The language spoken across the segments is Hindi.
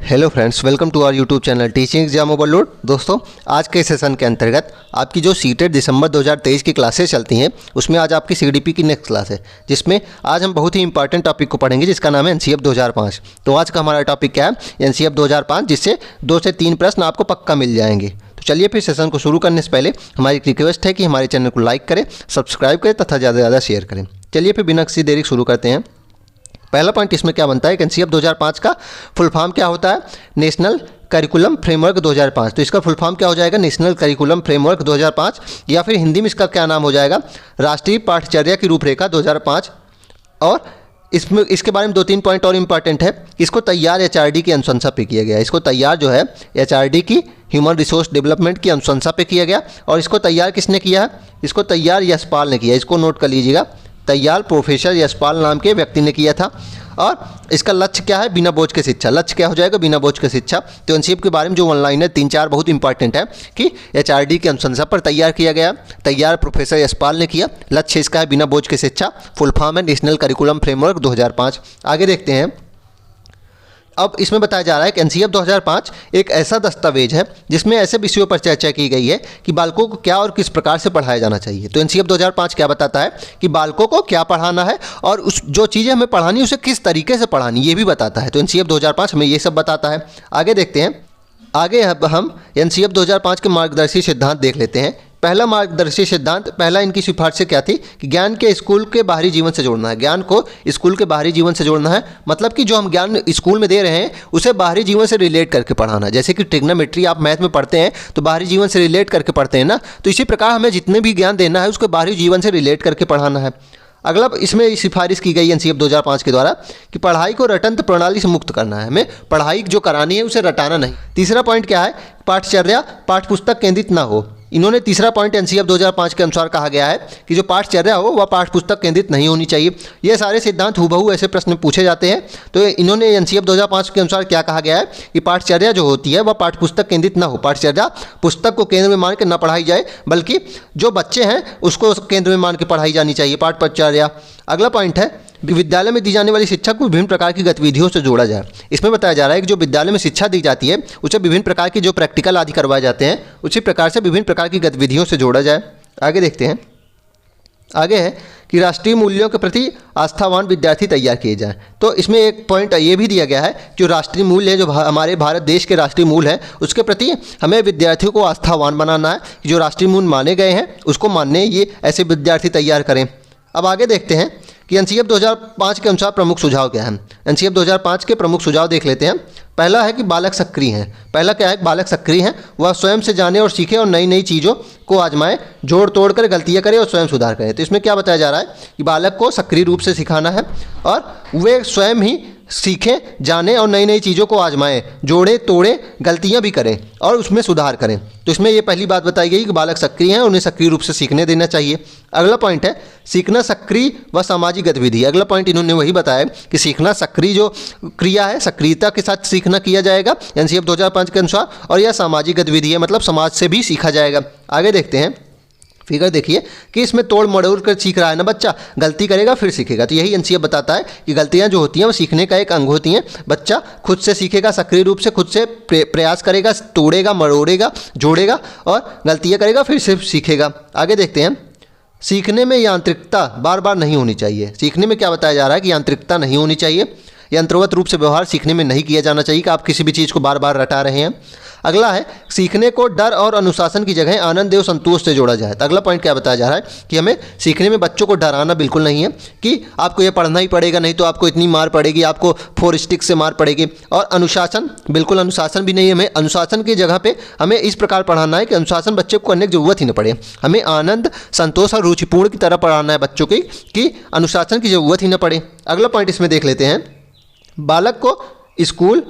Hello friends, welcome to our YouTube channel teaching exam overload. दोस्तों, आज के सेशन के अंतर्गत आपकी जो सीटेट दिसंबर 2023 की क्लासेस चलती हैं उसमें आज आपकी सीडीपी की नेक्स्ट क्लास है, जिसमें आज हम बहुत ही इंपॉर्टेंट टॉपिक को पढ़ेंगे जिसका नाम है एनसीएफ 2005। तो आज का हमारा टॉपिक क्या है? एनसीएफ 2005, जिससे 2 से 3 प्रश्न आपको पक्का मिल जाएंगे। तो चलिए फिर सेशन को शुरू करने से पहले हमारी रिक्वेस्ट है कि हमारे चैनल को लाइक करें, सब्सक्राइब करें तथा ज़्यादा से ज़्यादा शेयर करें। चलिए फिर बिना किसी देरी शुरू करते हैं। पहला पॉइंट इसमें क्या बनता है कि एनसीएफ 2005 का फुल फॉर्म क्या होता है? National curriculum framework 2005। तो इसका फुल फॉर्म क्या हो जाएगा? नेशनल करिकुलम फ्रेमवर्क 2005, या फिर हिंदी में इसका क्या नाम हो जाएगा? राष्ट्रीय पाठ्यचर्या की रूपरेखा 2005। और इसमें इसके बारे में 2-3 पॉइंट और इम्पॉर्टेंट है। इसको तैयार एचआरडी की अनुशंसा पे किया गया। इसको तैयार जो है एचआरडी की ह्यूमन रिसोर्स डेवलपमेंट की अनुशंसा पे किया गया। और इसको तैयार किसने किया है? इसको तैयार यशपाल ने किया। इसको नोट कर लीजिएगा, तैयार प्रोफेसर यशपाल नाम के व्यक्ति ने किया था। और इसका लक्ष्य क्या है? बिना बोझ के शिक्षा। लक्ष्य क्या हो जाएगा? बिना बोझ के शिक्षा। तो एनसीएफ के बारे में जो ऑनलाइन है 3-4 बहुत इंपॉर्टेंट है कि एचआरडी की अनुशंसा पर तैयार किया गया, तैयार प्रोफेसर यशपाल ने किया, लक्ष्य इसका है बिना बोझ के शिक्षा, फुल फॉर्म है नेशनल करिकुलम फ्रेमवर्क 2005। आगे देखते हैं। अब इसमें बताया जा रहा है कि एनसीएफ 2005 एक ऐसा दस्तावेज है जिसमें ऐसे विषयों पर चर्चा की गई है कि बालकों को क्या और किस प्रकार से पढ़ाया जाना चाहिए। तो एनसीएफ 2005 क्या बताता है कि बालकों को क्या पढ़ाना है और उस जो चीज़ें हमें पढ़ानी है उसे किस तरीके से पढ़ानी, ये भी बताता है। तो एनसीएफ 2005 हमें ये सब बताता है। आगे देखते हैं। आगे अब हम एनसीएफ 2005 के मार्गदर्शी सिद्धांत देख लेते हैं। पहला मार्गदर्शी सिद्धांत, पहला इनकी सिफारिशें क्या थी कि ज्ञान के स्कूल के बाहरी जीवन से जोड़ना है। ज्ञान को स्कूल के बाहरी जीवन से जोड़ना है, मतलब कि जो हम ज्ञान स्कूल में दे रहे हैं उसे बाहरी जीवन से रिलेट करके पढ़ाना है। जैसे कि ट्रिग्नोमेट्री आप मैथ में पढ़ते हैं तो बाहरी जीवन से रिलेट करके पढ़ते हैं ना, तो इसी प्रकार हमें जितने भी ज्ञान देना है उसको बाहरी जीवन से रिलेट करके पढ़ाना है। अगला इसमें सिफारिश की गई एनसीएफ 2005 के द्वारा कि पढ़ाई को रटंत्र प्रणाली से मुक्त करना है। हमें पढ़ाई जो करानी है उसे रटाना नहीं। तीसरा पॉइंट क्या है? पाठचर्या पाठ्यपुस्तक केंद्रित ना हो। इन्होंने तीसरा पॉइंट एनसीएफ 2005 के अनुसार कहा गया है कि जो पाठचर्या हो वह पाठ्यपुस्तक केंद्रित नहीं होनी चाहिए। ये सारे सिद्धांत हुबहू ऐसे प्रश्न पूछे जाते हैं। तो इन्होंने एनसीएफ 2005 के अनुसार क्या कहा गया है कि पाठचर्या जो होती है वह पाठ्यपुस्तक केंद्रित ना हो। पाठचर्या पुस्तक को केंद्र में मान के ना पढ़ाई जाए, बल्कि जो बच्चे हैं उसको केंद्र में मान के पढ़ाई जानी चाहिए पाठचर्या। अगला पॉइंट है विद्यालय में दी जाने वाली शिक्षा को विभिन्न प्रकार की गतिविधियों से जोड़ा जाए। इसमें बताया जा रहा है कि जो विद्यालय में शिक्षा दी जाती है उसे विभिन्न प्रकार की जो प्रैक्टिकल आदि करवाए जाते हैं उसी प्रकार से विभिन्न प्रकार की गतिविधियों से जोड़ा जाए। आगे देखते हैं। आगे है कि राष्ट्रीय मूल्यों के प्रति आस्थावान विद्यार्थी तैयार किए जाएं। तो इसमें एक पॉइंट ये भी दिया गया है कि जो राष्ट्रीय मूल्य है, जो हमारे भारत देश के राष्ट्रीय मूल्य है, उसके प्रति हमें विद्यार्थियों को आस्थावान बनाना है कि जो राष्ट्रीय मूल्य माने गए हैं उसको मानने ये ऐसे विद्यार्थी तैयार करें। अब आगे देखते हैं कि एनसीएफ 2005 के अनुसार प्रमुख सुझाव क्या है। एनसीएफ 2005 के प्रमुख सुझाव देख लेते हैं। पहला है कि बालक सक्रिय हैं। पहला क्या है? बालक सक्रिय हैं, वह स्वयं से जाने और सीखे और नई नई चीज़ों को आजमाएं, जोड़ तोड़ कर गलतियां करें और स्वयं सुधार करें। तो इसमें क्या बताया जा रहा है कि बालक को सक्रिय रूप से सिखाना है और वे स्वयं ही सीखें, जानें और नई नई चीज़ों को आजमाएं, जोड़ें तोड़ें, गलतियां भी करें और उसमें सुधार करें। तो इसमें ये पहली बात बताई गई कि बालक सक्रिय हैं, उन्हें सक्रिय रूप से सीखने देना चाहिए। अगला पॉइंट है सीखना सक्रिय व सामाजिक गतिविधि। अगला पॉइंट इन्होंने वही बताया कि सीखना सक्रिय जो क्रिया है, सक्रियता के साथ सीखना किया जाएगा एनसीएफ 2005 के अनुसार, और यह सामाजिक गतिविधि है, मतलब समाज से भी सीखा जाएगा। आगे देखते हैं। फिगर देखिए कि इसमें तोड़ मड़ोड़ कर सीख रहा है ना बच्चा, गलती करेगा फिर सीखेगा। तो यही एनसीएफ बताता है कि गलतियां जो होती हैं वो सीखने का एक अंग होती हैं। बच्चा खुद से सीखेगा, सक्रिय रूप से खुद से प्रयास करेगा, तोड़ेगा मरोड़ेगा जोड़ेगा और गलतियां करेगा फिर से सीखेगा। आगे देखते हैं। सीखने में यांत्रिकता बार बार नहीं होनी चाहिए। सीखने में क्या बताया जा रहा है कि यांत्रिकता नहीं होनी चाहिए। यंत्रवत रूप से व्यवहार सीखने में नहीं किया जाना चाहिए कि आप किसी भी चीज़ को बार बार रटा रहे हैं। अगला है सीखने को डर और अनुशासन की जगह आनंद एवं संतोष से जोड़ा जाए। तो अगला पॉइंट क्या बताया जा रहा है कि हमें सीखने में बच्चों को डराना बिल्कुल नहीं है कि आपको ये पढ़ना ही पड़ेगा, नहीं तो आपको इतनी मार पड़ेगी, आपको 4 स्टिक से मार पड़ेगी। और अनुशासन, बिल्कुल अनुशासन भी नहीं है। हमें अनुशासन की जगह पे हमें इस प्रकार पढ़ाना है कि अनुशासन बच्चे को करने की जरूरत ही न पड़े। हमें आनंद संतोष और रुचिपूर्ण की तरह पढ़ाना है बच्चों की कि अनुशासन की जरूरत ही न पड़े। अगला पॉइंट इसमें देख लेते हैं। बालक को स्कूल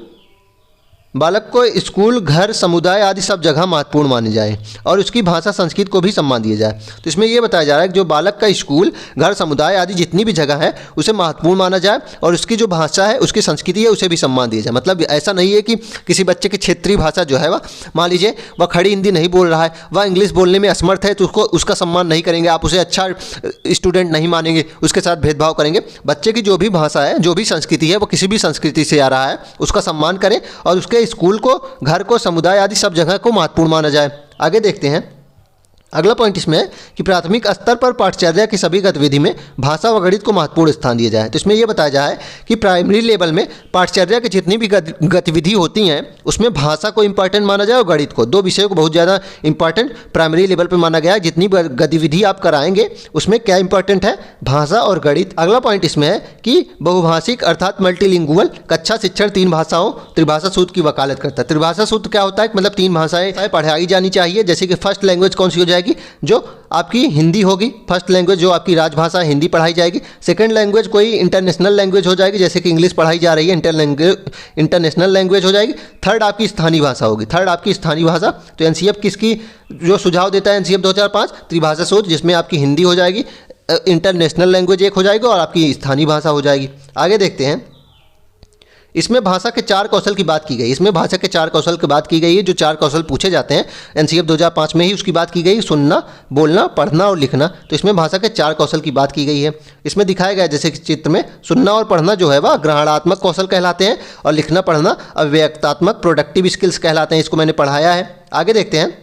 बालक को स्कूल, घर, समुदाय आदि सब जगह महत्वपूर्ण मानी जाए और उसकी भाषा, संस्कृत को भी सम्मान दिया जाए। तो इसमें यह बताया जा रहा है कि जो बालक का स्कूल, घर, समुदाय आदि जितनी भी जगह है उसे महत्वपूर्ण माना जाए और उसकी जो भाषा है, उसकी संस्कृति है, उसे भी सम्मान दिया जाए। मतलब ऐसा नहीं है कि किसी बच्चे की क्षेत्रीय भाषा जो है वह, मान लीजिए वह खड़ी हिंदी नहीं बोल रहा है, वह इंग्लिश बोलने में असमर्थ है, तो उसको उसका सम्मान नहीं करेंगे, आप उसे अच्छा स्टूडेंट नहीं मानेंगे, उसके साथ भेदभाव करेंगे। बच्चे की जो भी भाषा है, जो भी संस्कृति है, वो किसी भी संस्कृति से आ रहा है, उसका सम्मान करें और उसके स्कूल को, घर को, समुदाय आदि सब जगह को महत्वपूर्ण माना जाए। आगे देखते हैं। अगला पॉइंट इसमें है कि प्राथमिक स्तर पर पाठचर्या की सभी गतिविधि में भाषा व गणित को महत्वपूर्ण स्थान दिया जाए। तो इसमें यह बताया जाए कि प्राइमरी लेवल में पाठचर्या की जितनी भी गतिविधि होती हैं उसमें भाषा को इंपॉर्टेंट माना जाए और गणित को, दो विषयों को बहुत ज़्यादा इंपॉर्टेंट प्राइमरी लेवल पर माना गया है। जितनी गतिविधि आप कराएंगे उसमें क्या इंपॉर्टेंट है, भाषा और गणित। अगला पॉइंट इसमें है कि बहुभाषिक अर्थात मल्टीलिंगुअल कक्षा शिक्षण 3 भाषाओं त्रिभाषा सूत्र की वकालत करता है। त्रिभाषा सूत्र क्या होता है, मतलब 3 भाषाएं पढ़ाई जानी चाहिए। जैसे कि फर्स्ट लैंग्वेज कौन सी हो जाएगी, जो आपकी हिंदी होगी, फर्स्ट लैंग्वेज जो आपकी राजभाषा है हिंदी पढ़ाई जाएगी। सेकंड लैंग्वेज कोई इंटरनेशनल लैंग्वेज हो जाएगी, जैसे कि इंग्लिश पढ़ाई जा रही है, इंटरनेशनल लैंग्वेज हो जाएगी। थर्ड आपकी स्थानीय भाषा होगी, थर्ड आपकी स्थानीय भाषा। तो एनसीईएफ किसकी जो सुझाव देता है, एनसीईएफ 2005 त्रिभाषा सूत्र, जिसमें आपकी हिंदी हो जाएगी, इंटरनेशनल लैंग्वेज एक हो जाएगी और आपकी स्थानीय भाषा हो जाएगी। आगे देखते हैं। इसमें भाषा के 4 कौशल की बात की गई। इसमें भाषा के 4 कौशल की बात की गई है। जो 4 कौशल पूछे जाते हैं एनसीईएफ 2005 में ही उसकी बात की गई, सुनना, बोलना, पढ़ना और लिखना। तो इसमें भाषा के 4 कौशल की बात की गई है। इसमें दिखाया गया जैसे कि चित्र में, सुनना और पढ़ना जो है वह ग्रहणात्मक कौशल कहलाते हैं और लिखना पढ़ना अव्यक्तात्मक प्रोडक्टिव स्किल्स कहलाते हैं। इसको मैंने पढ़ाया है। आगे देखते हैं।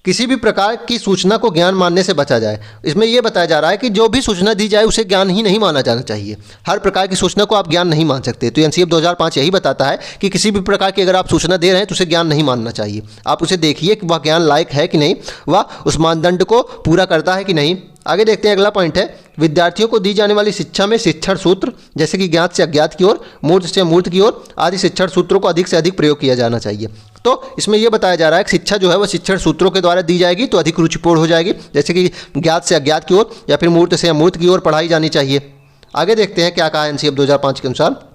किसी भी प्रकार की सूचना को ज्ञान मानने से बचा जाए। इसमें यह बताया जा रहा है कि जो भी सूचना दी जाए उसे ज्ञान ही नहीं माना जाना चाहिए। हर प्रकार की सूचना को आप ज्ञान नहीं मान सकते। तो एनसीईएफ 2005 यही बताता है कि किसी भी प्रकार की अगर आप सूचना दे रहे हैं तो उसे ज्ञान नहीं मानना चाहिए। आप उसे देखिए कि वह ज्ञान लायक है कि नहीं, वह उस मानदंड को पूरा करता है कि नहीं। आगे देखते हैं। अगला पॉइंट है, विद्यार्थियों को दी जाने वाली शिक्षा में शिक्षण सूत्र, जैसे कि ज्ञात से अज्ञात की ओर, मूर्त से अमूर्त की ओर आदि शिक्षण सूत्रों को अधिक से अधिक प्रयोग किया जाना चाहिए। तो इसमें यह बताया जा रहा है कि शिक्षा जो है वह शिक्षण सूत्रों के द्वारा दी जाएगी तो अधिक रुचिपूर्ण हो जाएगी, जैसे कि ज्ञात से अज्ञात की ओर या फिर मूर्त से अमूर्त की ओर पढ़ाई जानी चाहिए। आगे देखते हैं क्या कहा एनसीईएफ 2005 के अनुसार।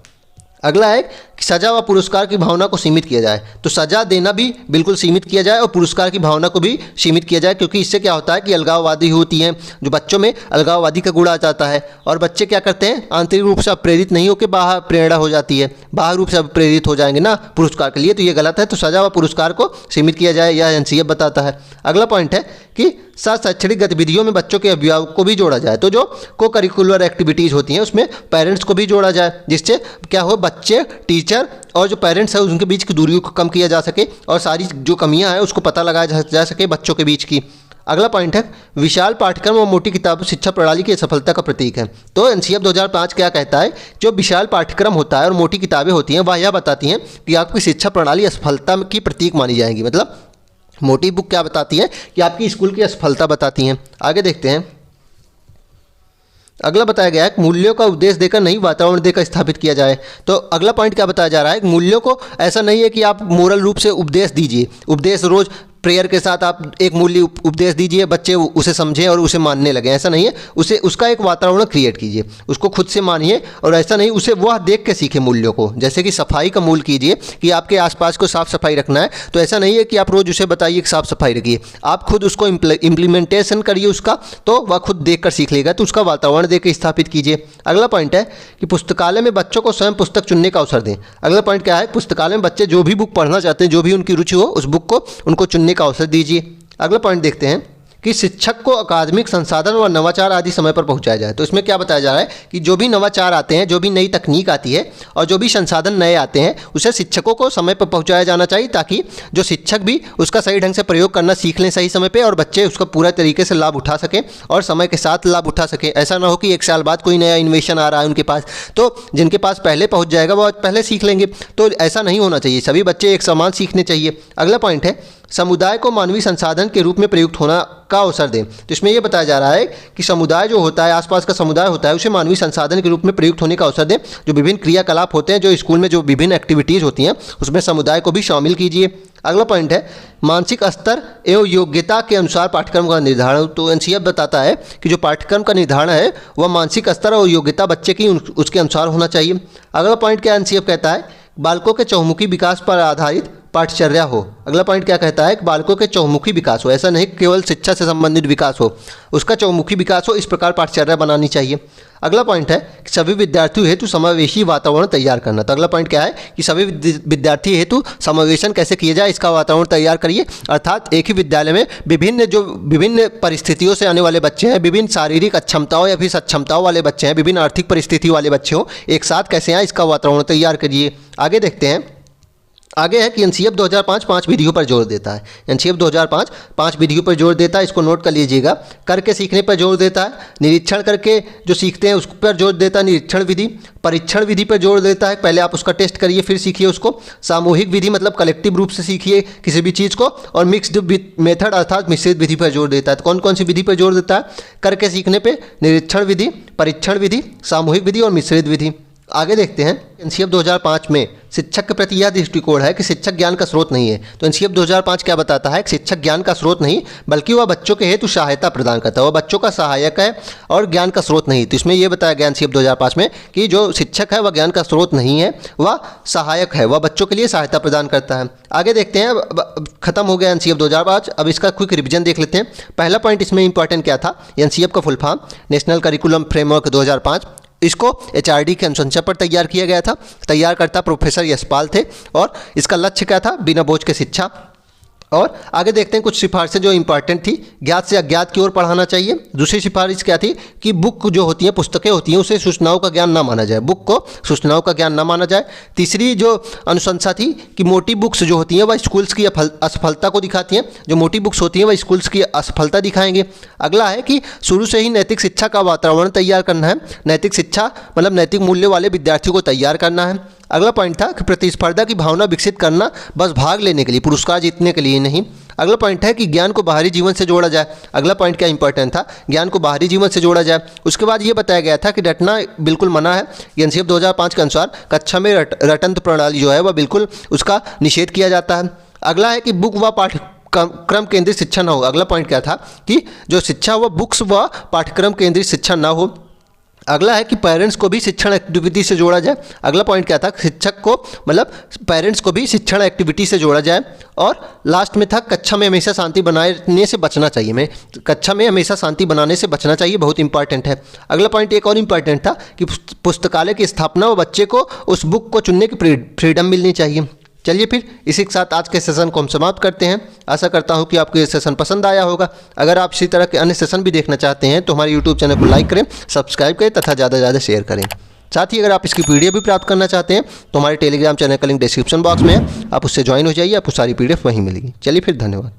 अगला है कि सजा व पुरस्कार की भावना को सीमित किया जाए। तो सजा देना भी बिल्कुल सीमित किया जाए और पुरस्कार की भावना को भी सीमित किया जाए, क्योंकि इससे क्या होता है कि अलगाववादी होती हैं, जो बच्चों में अलगाववादी का गुण आ जाता है और बच्चे क्या करते हैं, आंतरिक रूप से प्रेरित नहीं होकर बाहर प्रेरणा हो जाती है, बाहर रूप से प्रेरित हो जाएंगे ना पुरस्कार के लिए, तो ये गलत है। तो सजा व पुरस्कार को सीमित किया जाए, यह एनसीईएफ बताता है। अगला पॉइंट है कि शैक्षणिक गतिविधियों में बच्चों के अभिभावक को भी जोड़ा जाए। तो जो को करिकुलर एक्टिविटीज़ होती हैं उसमें पेरेंट्स को भी जोड़ा जाए, जिससे क्या हो, बच्चे, टीचर और जो पेरेंट्स है उनके बीच की दूरियों को कम किया जा सके और सारी जो कमियां हैं उसको पता लगाया जा सके बच्चों के बीच की। अगला पॉइंट है, विशाल पाठ्यक्रम और मोटी किताब शिक्षा प्रणाली की सफलता का प्रतीक है। तो एनसीईएफ 2005 क्या कहता है, जो विशाल पाठ्यक्रम होता है और मोटी किताबें होती हैं वह यह बताती हैं कि आपकी शिक्षा प्रणाली असफलता की प्रतीक मानी जाएगी। मतलब मोटी बुक क्या बताती है कि आपकी स्कूल की असफलता बताती हैं। आगे देखते हैं। अगला बताया गया है कि मूल्यों का उपदेश देकर नहीं, वातावरण देकर स्थापित किया जाए। तो अगला पॉइंट क्या बताया जा रहा है, मूल्यों को ऐसा नहीं है कि आप मोरल रूप से उपदेश दीजिए, उपदेश रोज प्रेयर के साथ आप एक मूल्य उपदेश दीजिए, बच्चे उसे समझें और उसे मानने लगें, ऐसा नहीं है। उसे उसका एक वातावरण क्रिएट कीजिए, उसको खुद से मानिए और ऐसा नहीं उसे वह देख के सीखे मूल्यों को। जैसे कि सफाई का मूल कीजिए कि आपके आसपास को साफ सफाई रखना है, तो ऐसा नहीं है कि आप रोज़ उसे बताइए कि साफ सफाई रखिए, आप खुद उसको इम्प्लीमेंटेशन करिए उसका, तो वह खुद देख कर सीख लेगा। तो उसका वातावरण देख के स्थापित कीजिए। अगला पॉइंट है कि पुस्तकालय में बच्चों को स्वयं पुस्तक चुनने का अवसर दें। अगला पॉइंट क्या है, पुस्तकालय में बच्चे जो भी बुक पढ़ना चाहते हैं, जो भी उनकी रुचि हो, उस बुक को उनको चुनने का अवसर दीजिए। अगला पॉइंट देखते हैं कि शिक्षक को अकादमिक संसाधन व नवाचार आदि समय पर पहुंचाया जाए। तो इसमें क्या बताया जा रहा है कि जो भी नवाचार आते हैं, जो भी नई तकनीक आती है और जो भी संसाधन नए आते हैं, उसे शिक्षकों को समय पर पहुंचाया जाना चाहिए, ताकि जो शिक्षक भी उसका सही ढंग से प्रयोग करना सीख लें सही समय पे और बच्चे उसका पूरा तरीके से लाभ उठा सकें और समय के साथ लाभ उठा सकें। ऐसा ना हो कि 1 साल बाद कोई नया इन्वेशन आ रहा है उनके पास, तो जिनके पास पहले पहुँच जाएगा वो पहले सीख लेंगे। तो ऐसा नहीं होना चाहिए, सभी बच्चे एक समान सीखने चाहिए। अगला पॉइंट है, समुदाय को मानवीय संसाधन के रूप में प्रयुक्त होना का अवसर दें। तो इसमें यह बताया जा रहा है कि समुदाय जो होता है, आसपास का समुदाय होता है, उसे मानवीय संसाधन के रूप में प्रयुक्त होने का अवसर दें। जो विभिन्न क्रियाकलाप होते हैं, जो स्कूल में जो विभिन्न एक्टिविटीज़ होती हैं, उसमें समुदाय को भी शामिल कीजिए। अगला पॉइंट है, मानसिक स्तर एवं योग्यता के अनुसार पाठ्यक्रम का निर्धारण। तो एनसीईएफ बताता है कि जो पाठ्यक्रम का निर्धारण है वह मानसिक स्तर और योग्यता बच्चे की उसके अनुसार होना चाहिए। अगला पॉइंट क्या एनसीईएफ कहता है, बालकों के चहुमुखी विकास पर आधारित पाठचर्या हो। अगला पॉइंट क्या कहता है कि बालकों के चौमुखी विकास हो, ऐसा नहीं केवल शिक्षा से संबंधित विकास हो, उसका चौमुखी विकास हो, इस प्रकार पाठचर्या बनानी चाहिए। अगला पॉइंट है कि सभी विद्यार्थियों हेतु समावेशी वातावरण तैयार करना। तो अगला पॉइंट क्या है कि सभी विद्यार्थी हेतु समावेशन कैसे किया जाए, इसका वातावरण तैयार करिए। अर्थात एक ही विद्यालय में विभिन्न परिस्थितियों से आने वाले बच्चे हैं, विभिन्न शारीरिक अक्षमताओं या फिर सक्षमताओं वाले बच्चे हैं, विभिन्न आर्थिक परिस्थिति वाले बच्चे हों, एक साथ कैसे आए, इसका वातावरण तैयार करिए। आगे देखते हैं, आगे है कि एनसीएफ 2005 5 विधियों पर जोर देता है। एनसीएफ 2005 5 विधियों पर जोर देता है, इसको नोट कर लीजिएगा। करके सीखने पर जोर देता है, निरीक्षण करके जो सीखते हैं उस पर जोर देता है, निरीक्षण विधि। परीक्षण विधि पर जोर देता है, पहले आप उसका टेस्ट करिए फिर सीखिए उसको। सामूहिक विधि मतलब कलेक्टिव रूप से सीखिए किसी भी चीज़ को। और मिक्स्ड मेथड अर्थात मिश्रित विधि पर जोर देता है। तो कौन कौन सी विधि पर जोर देता है? करके सीखने पर, निरीक्षण विधि, परीक्षण विधि, सामूहिक विधि और मिश्रित विधि। आगे देखते हैं, एनसीएफ 2005 में शिक्षक के प्रति यह दृष्टिकोण है कि शिक्षक ज्ञान का स्रोत नहीं है। तो एनसीएफ 2005 क्या बताता है कि शिक्षक ज्ञान का स्रोत नहीं बल्कि वह बच्चों के हेतु सहायता प्रदान करता है, वह बच्चों का सहायक है और ज्ञान का स्रोत नहीं। तो इसमें यह बताया गया एनसीएफ 2005 में कि जो शिक्षक है वह ज्ञान का स्रोत नहीं है, वह सहायक है, वह बच्चों के लिए सहायता प्रदान करता है। आगे देखते हैं, खत्म हो गया एनसीएफ 2005। अब इसका क्विक रिविजन देख लेते हैं। पहला पॉइंट इसमें इंपॉर्टेंट क्या था? एनसीएफ का full form national curriculum framework 2005। इसको एचआरडी के अनुशंसा पर तैयार किया गया था। तैयारकर्ता प्रोफेसर यशपाल थे और इसका लक्ष्य क्या था? बिना बोझ के शिक्षा। और आगे देखते हैं कुछ सिफारिशें जो इंपॉर्टेंट थी। ज्ञात से अज्ञात की ओर पढ़ाना चाहिए। दूसरी सिफारिश क्या थी कि बुक जो होती हैं, पुस्तकें होती हैं, उसे सूचनाओं का ज्ञान ना माना जाए, बुक को सूचनाओं का ज्ञान ना माना जाए। तीसरी जो अनुशंसा थी कि मोटी बुक्स जो होती हैं वह स्कूल्स की असफलता को दिखाती हैं, जो मोटी बुक्स होती हैं वह स्कूल्स की असफलता दिखाएंगे। अगला है कि शुरू से ही नैतिक शिक्षा का वातावरण तैयार करना है। नैतिक शिक्षा मतलब नैतिक मूल्य वाले विद्यार्थियों को तैयार करना है। अगला पॉइंट था कि प्रतिस्पर्धा की भावना विकसित करना, बस भाग लेने के लिए, पुरस्कार जीतने के लिए नहीं। अगला पॉइंट है कि ज्ञान को बाहरी जीवन से जोड़ा जाए। अगला पॉइंट क्या इंपॉर्टेंट था? ज्ञान को बाहरी जीवन से जोड़ा जाए। उसके बाद ये बताया गया था कि रटना बिल्कुल मना है। एनसीएफ 2005 के अनुसार कक्षा में रटंत्र प्रणाली जो है वह बिल्कुल उसका निषेध किया जाता है। अगला है कि बुक व पाठ्यक्रम केंद्रित शिक्षा न हो। अगला पॉइंट क्या था कि जो शिक्षा वह बुक्स व पाठ्यक्रम केंद्रित शिक्षा न हो। अगला है कि पेरेंट्स को भी शिक्षण एक्टिविटी से जोड़ा जाए। अगला पॉइंट क्या था? शिक्षक को मतलब पेरेंट्स को भी शिक्षण एक्टिविटी से जोड़ा जाए। और लास्ट में था कक्षा में हमेशा शांति बनाने से बचना चाहिए। कक्षा में हमेशा शांति बनाने से बचना चाहिए, बहुत इंपॉर्टेंट है। अगला पॉइंट एक और इंपॉर्टेंट था कि पुस्तकालय की स्थापना व बच्चे को उस बुक को चुनने की फ्रीडम मिलनी चाहिए। चलिए फिर इसी के साथ आज के सेशन को हम समाप्त करते हैं। आशा करता हूं कि आपको ये सेशन पसंद आया होगा। अगर आप इसी तरह के अन्य सेशन भी देखना चाहते हैं तो हमारे यूट्यूब चैनल को लाइक करें, सब्सक्राइब करें तथा ज़्यादा से ज़्यादा शेयर करें। साथ ही अगर आप इसकी पीडीएफ भी प्राप्त करना चाहते हैं तो हमारे टेलीग्राम चैनल का लिंक डिस्क्रिप्शन बॉक्स में है, आप उससे ज्वाइन हो जाइए, आपको सारी पीडीएफ वहीं मिलेगी। चलिए फिर, धन्यवाद।